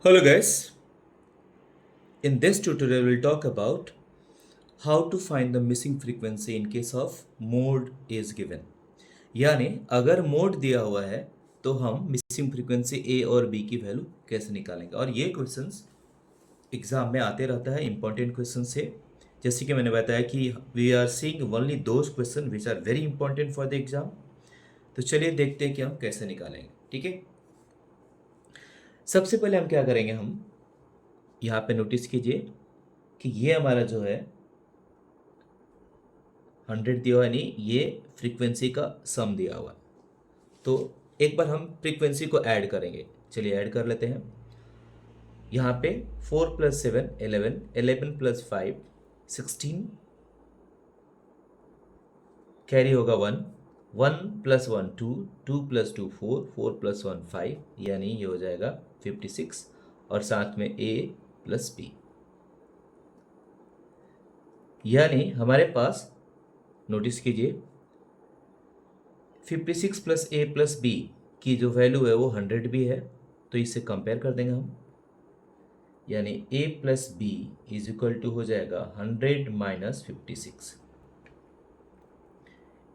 Hello guys, in this tutorial we'll talk about how to find the missing frequency in case of mode is given. यानी अगर mode दिया हुआ है तो हम मिसिंग फ्रीक्वेंसी ए और बी की वैल्यू कैसे निकालेंगे। और ये क्वेश्चंस एग्जाम में आते रहता है, इंपॉर्टेंट क्वेश्चन से। जैसे कि मैंने बताया कि we are seeing only those question which are very important for the exam. तो चलिए देखते हैं कि हम कैसे निकालेंगे। ठीक है, सबसे पहले हम क्या करेंगे, हम यहाँ पे नोटिस कीजिए कि ये हमारा जो है 100 दिया हुआ है, यानी ये फ्रीक्वेंसी का सम दिया हुआ है। तो एक बार हम फ्रीक्वेंसी को ऐड करेंगे। चलिए ऐड कर लेते हैं। यहाँ पे 4 + 7 11, 11 + 5 16, कैरी होगा 1, 1 + 1 2, 2 + 2 4, 4 + 1 5, यानी ये हो जाएगा 56 और साथ में a + b। यानी हमारे पास नोटिस कीजिए 56 + a + b की जो वैल्यू है वो 100 भी है, तो इसे कंपेयर कर देंगे हम। यानी a + b = हो जाएगा 100 - 56।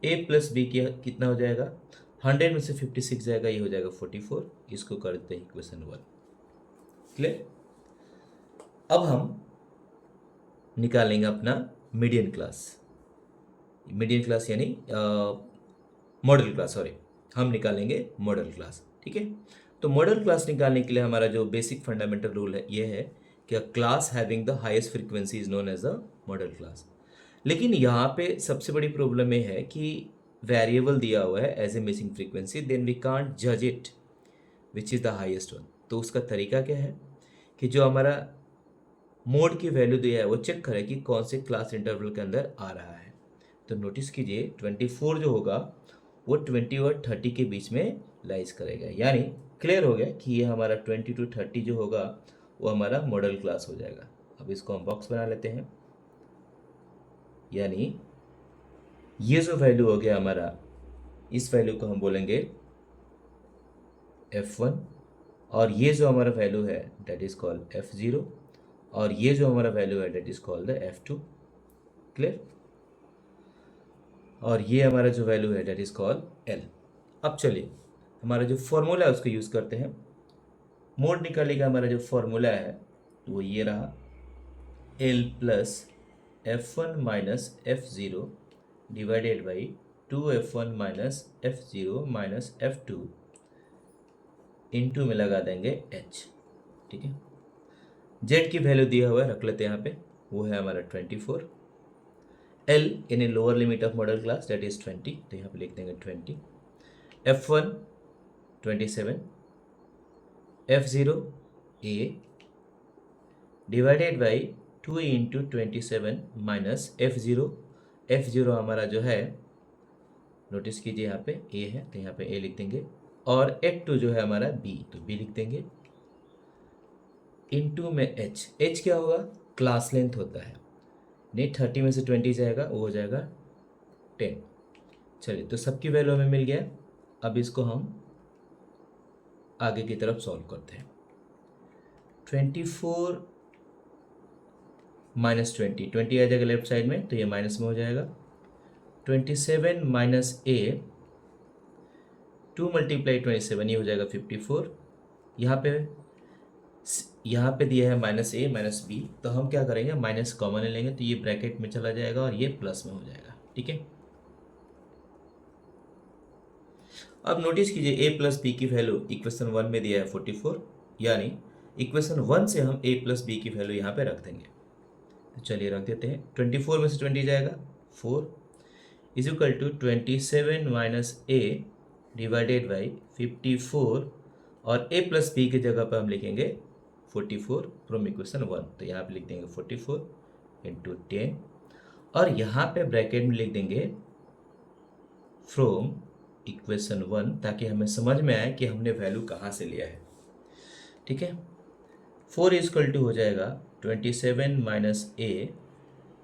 a + b कितना हो जाएगा, 100 में से 56 जाएगा, ये हो जाएगा 44। इसको करते हैं इक्वेशन 1। क्लियर। अब हम निकालेंगे अपना मीडियन क्लास। मीडियन क्लास यानी मॉडल क्लास, सॉरी, हम निकालेंगे मॉडल क्लास। ठीक है, तो मॉडल क्लास निकालने के लिए हमारा जो बेसिक फंडामेंटल रूल है ये है कि class having the highest frequency is known as a modal class. लेकिन यहाँ पे सबसे बड़ी प्रॉब्लम ये है कि वेरिएबल दिया हुआ है as a missing frequency, then we can't जज it which is the highest one. तो उसका तरीका क्या है कि जो हमारा मोड की वैल्यू दिया है वो चेक करें कि कौन से क्लास इंटरवल के अंदर आ रहा है। तो नोटिस कीजिए 24 जो होगा वो 20 और 30 के बीच में लाइज करेगा। यानी क्लियर हो गया कि ये हमारा 20 to 30 जो होगा वो हमारा मॉडल क्लास हो जाएगा। अब इसको हम बॉक्स बना लेते हैं। यानी ये जो वैल्यू हो गया हमारा, इस वैल्यू को हम बोलेंगे F1, और ये जो हमारा वैल्यू है डेट इज कॉल्ड F0, और ये जो हमारा वैल्यू है that is called the F2। Clear. और ये हमारा जो वैल्यू है डेट इज कॉल्ड L। अब चलिए हमारा जो फॉर्मूला है उसको यूज़ करते हैं। मोड निकालने का हमारा जो फॉर्मूला है वो ये रहा, L + F1 - F0 divided by 2F1 - F0 - F2 into में लगा देंगे H। ठीक है, Z की वैल्यू दिया हुआ है, रख लेते हैं यहाँ पे, वो है हमारा 24। L in a lower limit of model class that is 20, तो यहाँ पे लिख देंगे 20। F1 27, F0 A divided by 2 × 27 minus F0। F0 हमारा जो है नोटिस कीजिए यहाँ पे A है, तो यहाँ पे A लिख देंगे, और F2 जो है हमारा B, तो B लिख देंगे, इनटू में H क्या होगा, क्लास लेंथ होता है। नहीं, 30 में से 20 जाएगा, वो हो जाएगा 10। चलिए, तो सबकी वैल्यू हमें मिल गया। अब इसको हम आगे की तरफ सॉल्व करते हैं। 24 - 20, 20 आ जाएगा लेफ्ट साइड में, तो ये माइनस में हो जाएगा। 27 - A, 2 × 27, ये हो जाएगा 54। यहाँ पे दिया है -a - b, तो हम क्या करेंगे, माइनस कॉमन ले लेंगे, तो ये ब्रैकेट में चला जाएगा और ये प्लस में हो जाएगा। ठीक है, अब नोटिस कीजिए a + b की वैल्यू इक्वेशन 1 में दिया है 44, यानी इक्वेशन 1 से हम a + b की वैल्यू यहाँ पे रख देंगे। तो चलिए रख देते हैं। 24 में से 20 जाएगा 4 = 27 - a डिवाइडेड बाई 54, और a + b की जगह पर हम लिखेंगे 44 फ्रॉम इक्वेशन 1, तो यहाँ पे लिख देंगे 44 × 10, और यहाँ पे ब्रैकेट में लिख देंगे फ्रॉम इक्वेशन 1, ताकि हमें समझ में आए कि हमने वैल्यू कहाँ से लिया है। ठीक है, 4 = हो जाएगा 27 - a,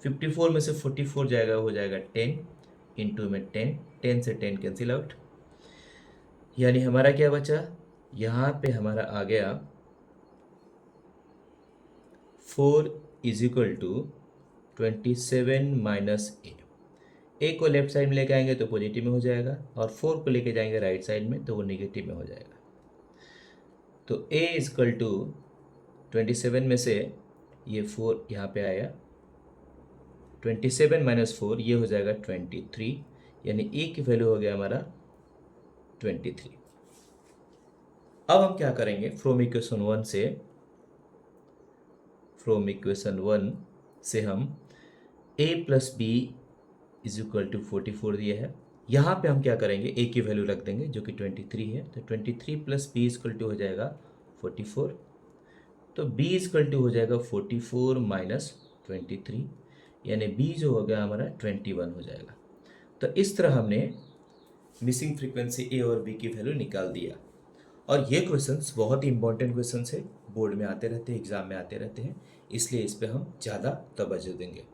54 में से 44 जाएगा, हो जाएगा 10, इंटू में 10, 10 से 10 कैंसिल आउट, यानी हमारा क्या बचा, यहाँ पे हमारा आ गया 4 इज इक्वल टू 27 माइनस ए को लेफ्ट साइड में लेके आएंगे तो पॉजिटिव में हो जाएगा, और 4 को लेके जाएंगे राइट साइड में तो वो नेगेटिव में हो जाएगा। तो a इज इक्वल टू 27 में से ये 4 यहाँ पे आया, 27 माइनस 4 ये हो जाएगा 23, यानी a की वैल्यू हो गया हमारा 23। अब हम क्या करेंगे, फ्रॉम इक्वेशन 1 से हम a plus B is equal to 44 दिया है, यहाँ पे हम क्या करेंगे, a की वैल्यू रख देंगे जो कि 23 है, तो 23 plus B is equal to हो जाएगा 44, तो b इज इक्वल टू हो जाएगा 44 माइनस 23, यानी b जो हो गया हमारा 21 हो जाएगा। तो इस तरह हमने मिसिंग फ्रीक्वेंसी a और b की वैल्यू निकाल दिया। और ये क्वेश्चंस बहुत ही इंपॉर्टेंट क्वेश्चंस है, बोर्ड में आते रहते हैं, एग्जाम में आते रहते हैं, इसलिए इस पे हम ज़्यादा तवज्जो देंगे।